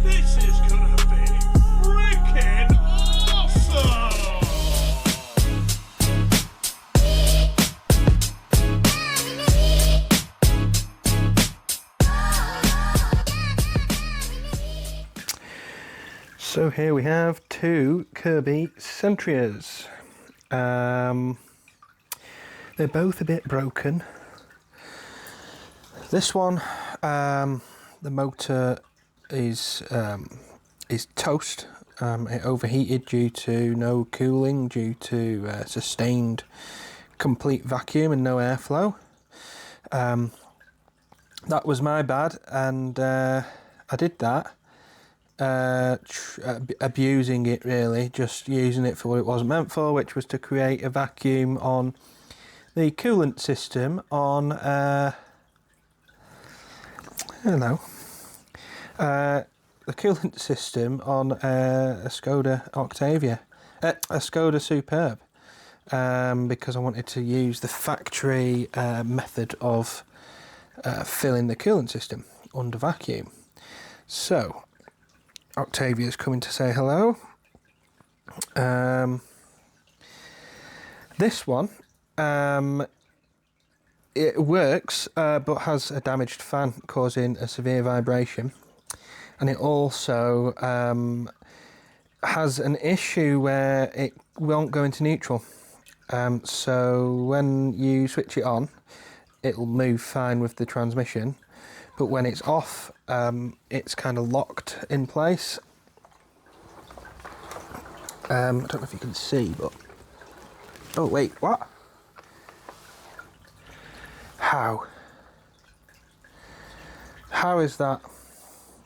This is gonna be freaking awesome! So here we have two Kirby Sentrias. They're both a bit broken. This one, the motor is toast. It overheated due to no cooling, due to sustained complete vacuum and no airflow. That was my bad, and I did that. Abusing it really, just using it for what it wasn't meant for, which was to create a vacuum on the coolant system on the coolant system on a Skoda Octavia, a Skoda Superb, because I wanted to use the factory method of filling the coolant system under vacuum. So Octavia's coming to say hello. This one, it works, but has a damaged fan causing a severe vibration, and it also has an issue where it won't go into neutral. So when you switch it on, it'll move fine with the transmission. But when it's off, it's kind of locked in place. I don't know if you can see, but... Oh, wait, what? How? How is that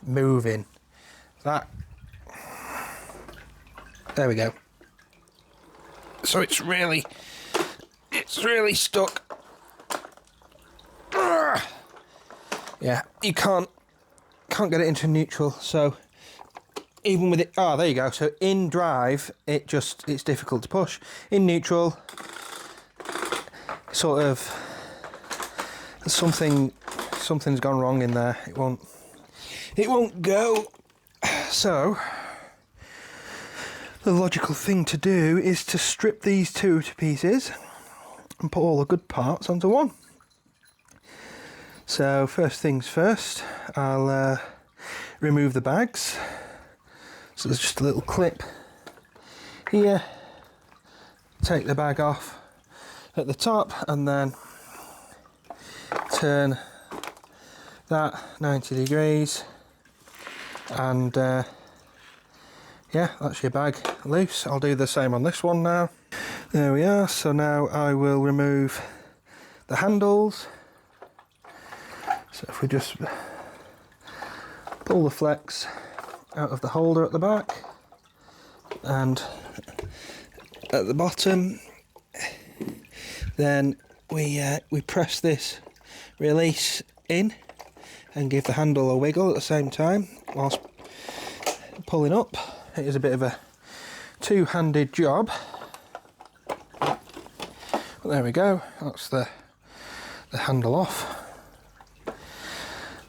moving? That... There we go. So it's really stuck. Yeah, you can't get it into neutral, so even with it, there you go. So in drive, it's difficult to push. In neutral, sort of something's gone wrong in there. It won't go. So the logical thing to do is to strip these two to pieces and put all the good parts onto one. So first things first, I'll remove the bags. So there's just a little clip here. Take the bag off at the top and then turn that 90 degrees, and yeah, that's your bag loose. I'll do the same on this one now. There we are. So now I will remove the handles. So if we just pull the flex out of the holder at the back and at the bottom, then we press this release in and give the handle a wiggle at the same time whilst pulling up. It is a bit of a two-handed job. But there we go, that's the handle off.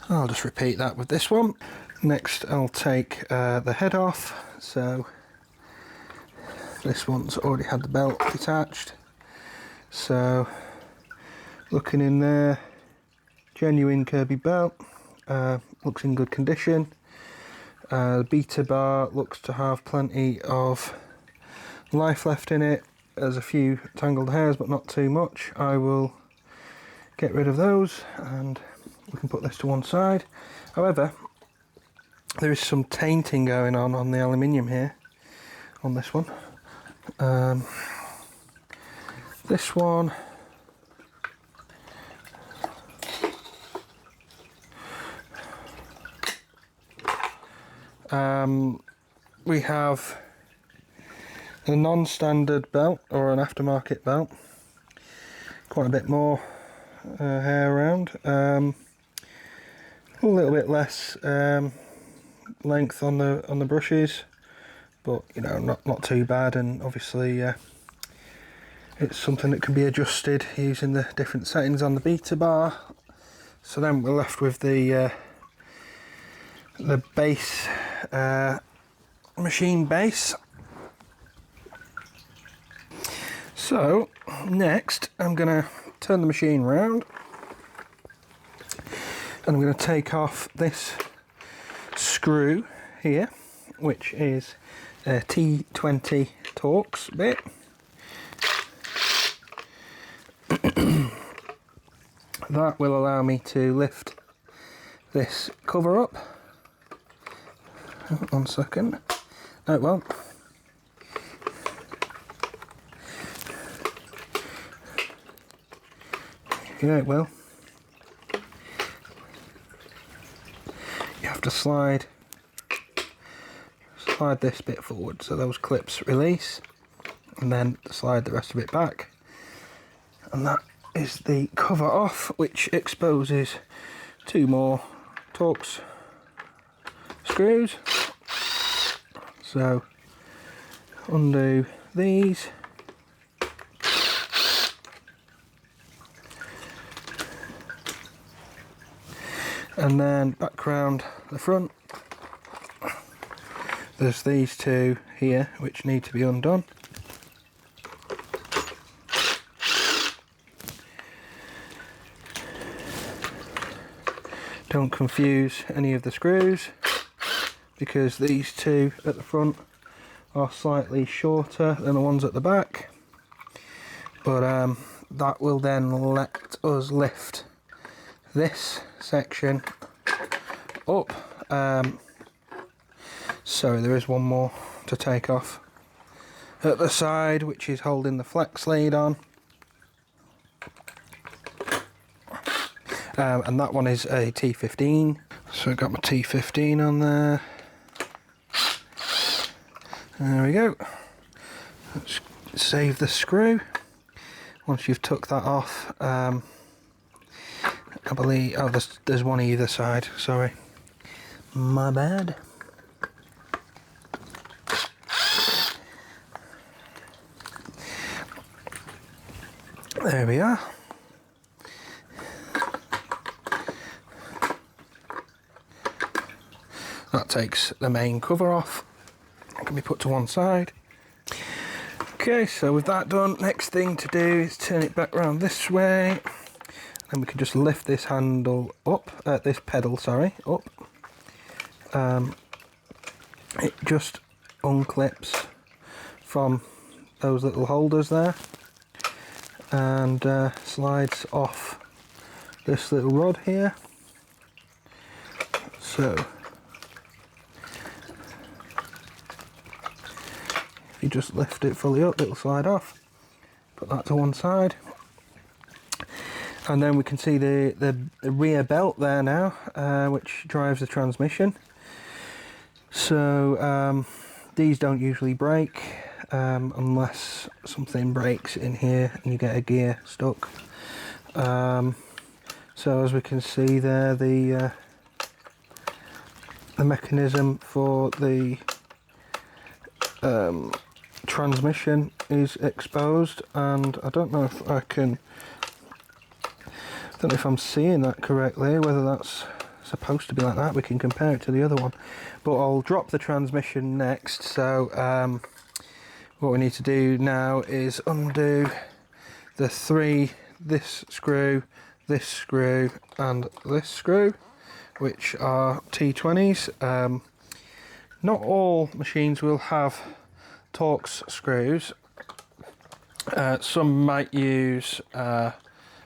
I'll just repeat that with this one. Next I'll take the head off. So this one's already had the belt detached. So looking in there, genuine Kirby belt, looks in good condition. The beta bar looks to have plenty of life left in it. There's a few tangled hairs, but not too much. I will get rid of those and we can put this to one side. However, there is some tainting going on the aluminium here, on this one. This one, we have a non-standard belt or an aftermarket belt, quite a bit more hair around, a little bit less length on the brushes, but you know, not too bad. And obviously it's something that can be adjusted using the different settings on the beta bar. So then we're left with the the base, machine base. So next I'm going to turn the machine round and I'm going to take off this screw here, which is a T20 Torx bit. That will allow me to lift this cover up. Oh, 1 second. No, it won't. Yeah, it will. You have to slide this bit forward so those clips release, and then slide the rest of it back, and that is the cover off, which exposes 2 more Torx screws. So undo these, and then back round the front. There's these 2 here which need to be undone. Don't confuse any of the screws, because these 2 at the front are slightly shorter than the ones at the back, but that will then let us lift this section up. Sorry, there is one more to take off at the side, which is holding the flex lead on. And that one is a T15. So I've got my T15 on there. There we go. Let's save the screw. Once you've took that off, I believe, oh, there's one either side, sorry. My bad. There we are. That takes the main cover off. It can be put to one side. Okay, so with that done, next thing to do is turn it back around this way. And we can just lift this handle up, this pedal, sorry, up. It just unclips from those little holders there, and slides off this little rod here. So if you just lift it fully up, it'll slide off. Put that to one side, and then we can see the rear belt there now, which drives the transmission. So these don't usually break unless something breaks in here and you get a gear stuck. So as we can see there, the mechanism for the transmission is exposed, and I don't know if if I'm seeing that correctly, whether that's supposed to be like that. We can compare it to the other one, but I'll drop the transmission next. So what we need to do now is undo the 3, this screw, and this screw, which are T20s. Not all machines will have Torx screws. Some might use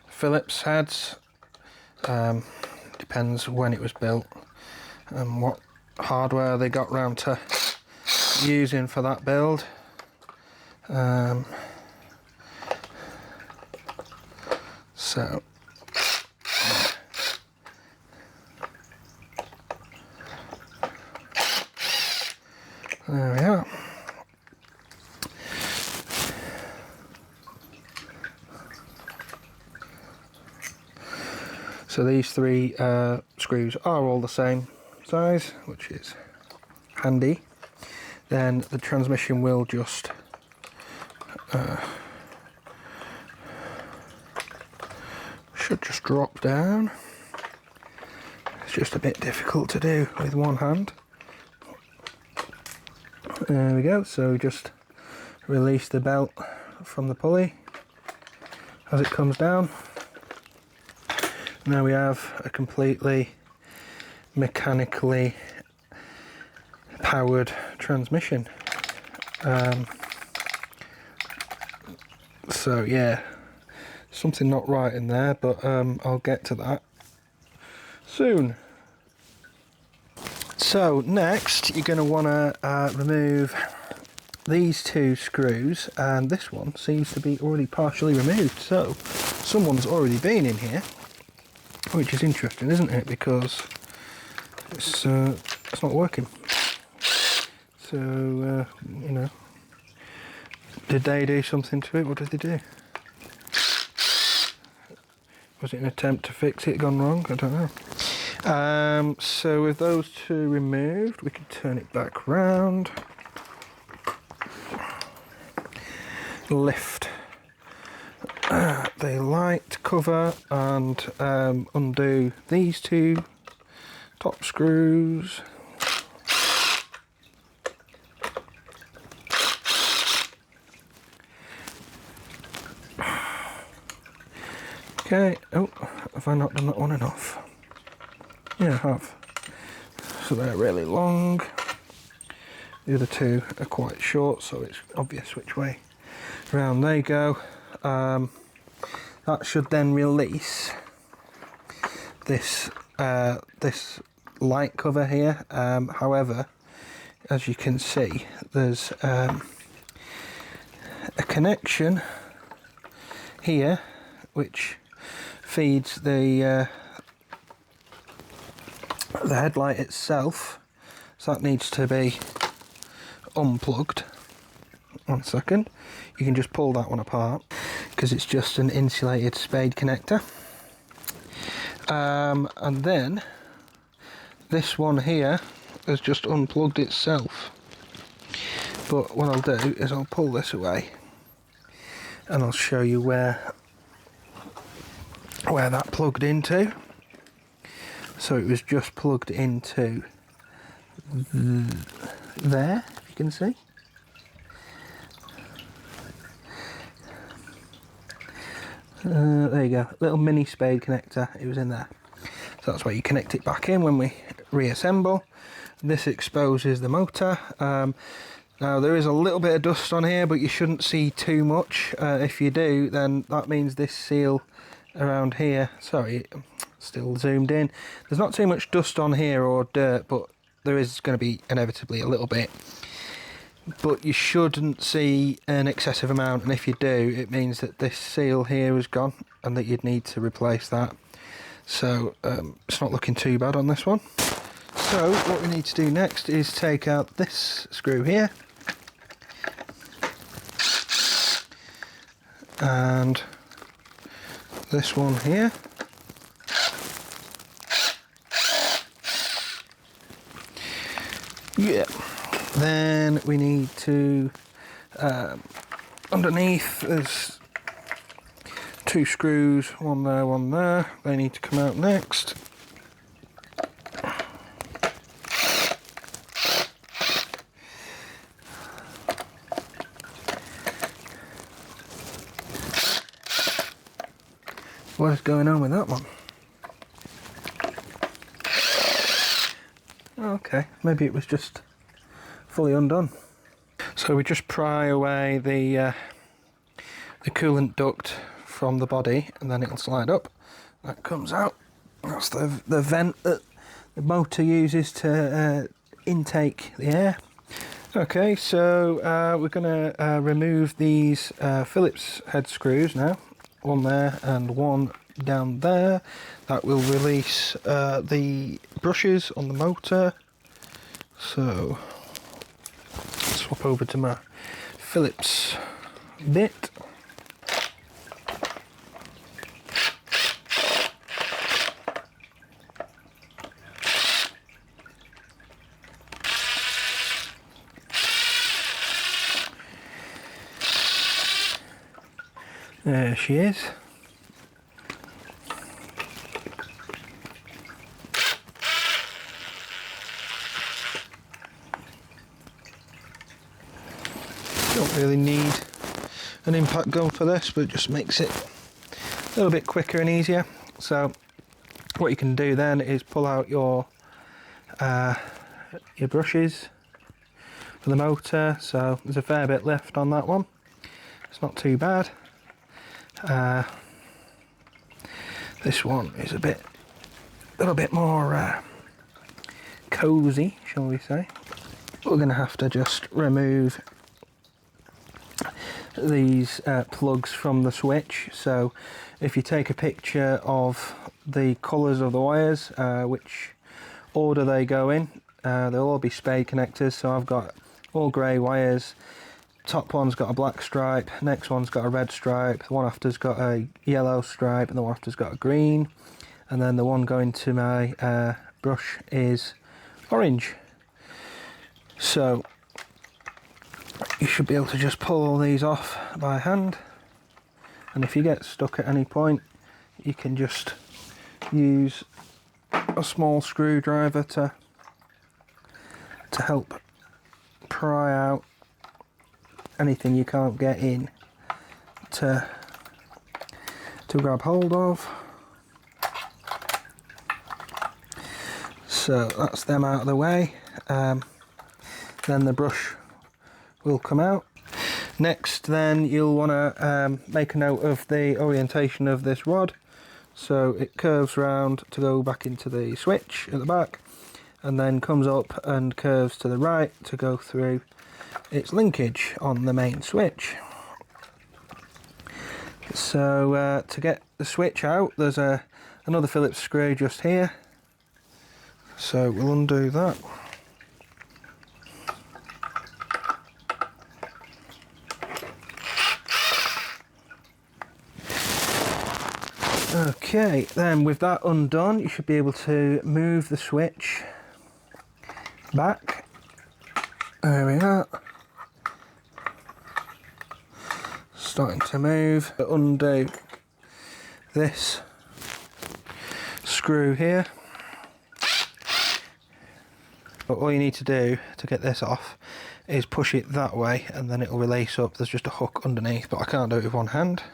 Phillips heads. Depends when it was built and what hardware they got round to using for that build. So there we are. So these 3 screws are all the same size, which is handy. Then the transmission will just should just drop down. It's just a bit difficult to do with one hand. There we go, so just release the belt from the pulley as it comes down. Now we have a completely mechanically powered transmission. So yeah, something not right in there, but I'll get to that soon. So next you're going to want to remove these two screws, and this one seems to be already partially removed, so someone's already been in here, which is interesting, isn't it, because it's not working. So you know, did they do something to it? What did they do? Was it an attempt to fix it gone wrong? I don't know. So with those two removed, we can turn it back round. Lift the light cover and undo these two top screws. Okay, oh, have I not done that one enough? Yeah, I have. So they're really long. The other two are quite short, so it's obvious which way round they go. That should then release this this light cover here. However, as you can see, there's a connection here which feeds the headlight itself, so that needs to be unplugged. 1 second, you can just pull that one apart because it's just an insulated spade connector, and then this one here has just unplugged itself. But what I'll do is I'll pull this away and I'll show you where that plugged into. So it was just plugged into there, if you can see. There you go, little mini spade connector, it was in there. So that's where you connect it back in when we reassemble. This exposes the motor. Now there is a little bit of dust on here, but you shouldn't see too much. If you do, then that means this seal around here, sorry, still zoomed in, there's not too much dust on here or dirt, but there is going to be inevitably a little bit. But you shouldn't see an excessive amount, and if you do, it means that this seal here is gone and that you'd need to replace that. So it's not looking too bad on this one. So what we need to do next is take out this screw here and this one here. Yeah. Then we need to, underneath there's two screws, one there, one there. They need to come out next. What is going on with that one? Okay, maybe it was just fully undone. So we just pry away the coolant duct from the body, and then it'll slide up. That comes out. That's the vent that the motor uses to intake the air. Okay, so we're going to remove these Phillips head screws now. One there and one down there. That will release the brushes on the motor. So swap over to my Phillips bit. There she is. really need an impact gun for this, but it just makes it a little bit quicker and easier. So what you can do then is pull out your brushes for the motor. So there's a fair bit left on that one. It's not too bad. This one is a little bit more cozy, shall we say. We're going to have to just remove these plugs from the switch. So if you take a picture of the colours of the wires, which order they go in, they'll all be spade connectors. So I've got all grey wires. Top one's got a black stripe, next one's got a red stripe, the one after's got a yellow stripe, and the one after's got a green, and then the one going to my brush is orange. So you should be able to just pull all these off by hand, and if you get stuck at any point, you can just use a small screwdriver to help pry out anything you can't get in to grab hold of. So that's them out of the way. Then the brush will come out. Next then you'll want to make a note of the orientation of this rod. So it curves round to go back into the switch at the back, and then comes up and curves to the right to go through its linkage on the main switch. So to get the switch out, there's another Phillips screw just here. So we'll undo that. Okay, then with that undone, you should be able to move the switch back. There we are. Starting to move. Undo this screw here. But all you need to do to get this off is push it that way, and then it'll release up. There's just a hook underneath, but I can't do it with one hand.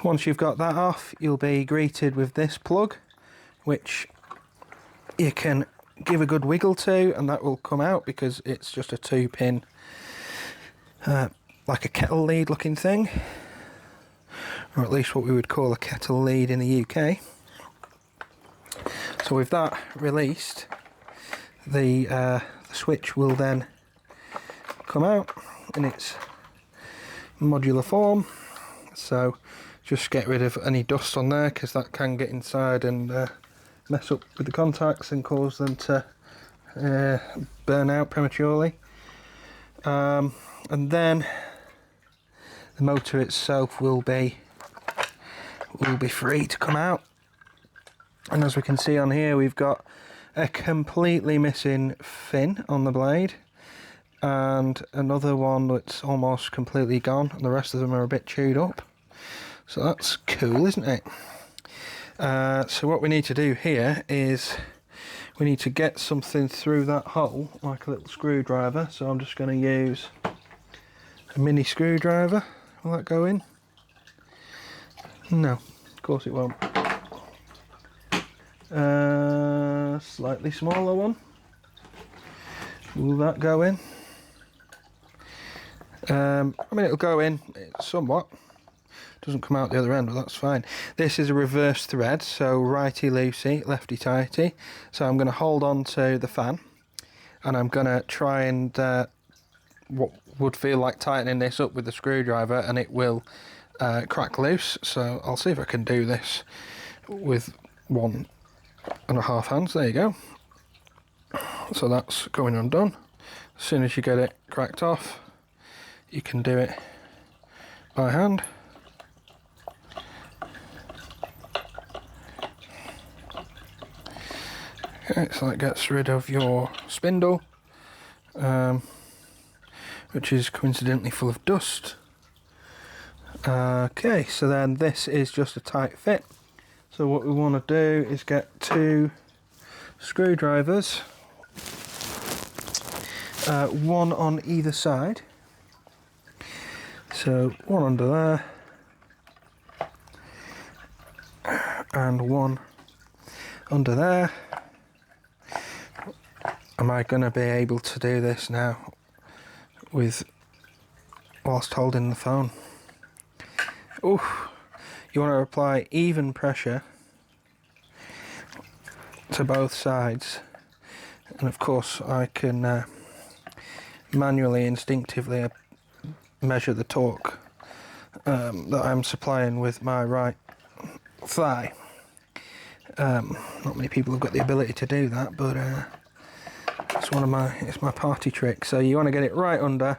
Once you've got that off, you'll be greeted with this plug, which you can give a good wiggle to, and that will come out because it's just a 2-pin, like a kettle lead looking thing, or at least what we would call a kettle lead in the UK. So with that released, the switch will then come out in its modular form. So just get rid of any dust on there, because that can get inside and mess up with the contacts and cause them to burn out prematurely. And then the motor itself will be free to come out. And as we can see on here, we've got a completely missing fin on the blade, and another one that's almost completely gone, and the rest of them are a bit chewed up. So that's cool, isn't it? So what we need to do here is we need to get something through that hole, like a little screwdriver. So I'm just going to use a mini screwdriver. Will that go in? No, of course it won't. Slightly smaller one. Will that go in? I mean, it'll go in somewhat. Doesn't come out the other end, but that's fine. This is a reverse thread, so righty loosey, lefty tighty. So I'm going to hold on to the fan, and I'm going to try and what would feel like tightening this up with the screwdriver, and it will crack loose. So I'll see if I can do this with 1.5 hands. There you go. So that's going undone. As soon as you get it cracked off, you can do it by hand. Okay, so that gets rid of your spindle, which is coincidentally full of dust. Okay, so then this is just a tight fit. So what we want to do is get 2 screwdrivers, one on either side, So one under there and one under there. Am I going to be able to do this now whilst holding the phone? Oof. You want to apply even pressure to both sides, and of course I can manually, instinctively measure the torque that I'm supplying with my right thigh. Not many people have got the ability to do that, but it's my party trick. So you want to get it right under.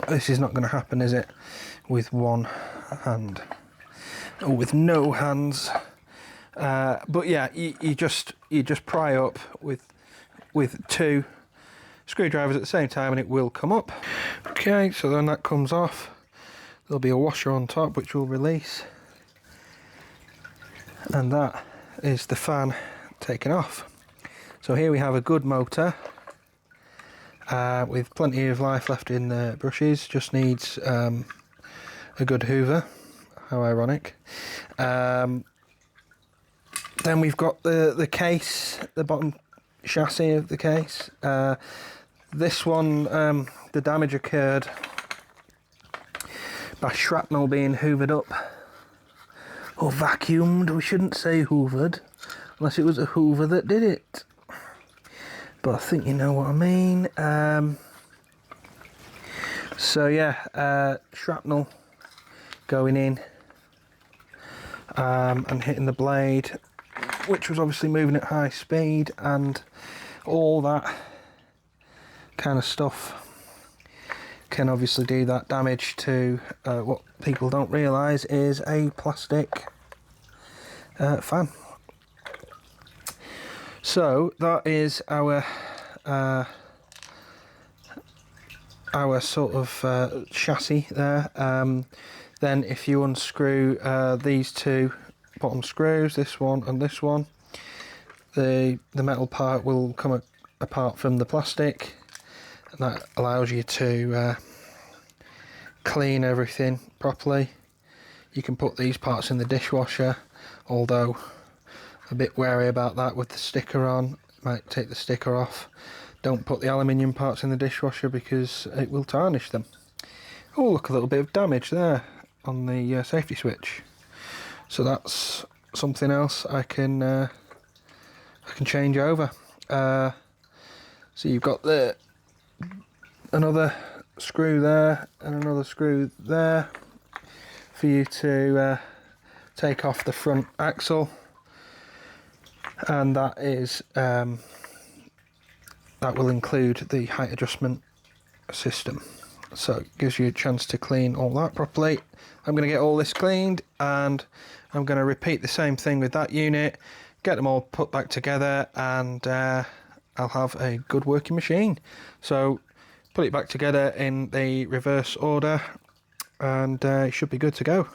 This is not going to happen, is it, with one hand or with no hands? But yeah, you just pry up with two screwdrivers at the same time, and it will come up. Okay, so then that comes off. There'll be a washer on top which will release, and that is the fan taken off. So here we have a good motor with plenty of life left in the brushes. Just needs a good hoover. How ironic. Then we've got the case, the bottom chassis of the case. This one, the damage occurred by shrapnel being hoovered up, or vacuumed. We shouldn't say hoovered unless it was a hoover that did it, but I think you know what I mean. So yeah, shrapnel going in and hitting the blade, which was obviously moving at high speed, and all that kind of stuff can obviously do that damage to what people don't realise is a plastic fan. So that is our sort of chassis there. Then if you unscrew these two bottom screws, this one and this one, the metal part will come apart from the plastic, and that allows you to clean everything properly. You can put these parts in the dishwasher, although a bit wary about that with the sticker on. Might take the sticker off. Don't put the aluminium parts in the dishwasher because it will tarnish them. Oh, look, a little bit of damage there on the safety switch. So that's something else I can change over. So you've got another screw there and another screw there for you to take off the front axle, and that is that will include the height adjustment system. So it gives you a chance to clean all that properly. I'm going to get all this cleaned, and I'm going to repeat the same thing with that unit, get them all put back together, and I'll have a good working machine. So put it back together in the reverse order, and it should be good to go.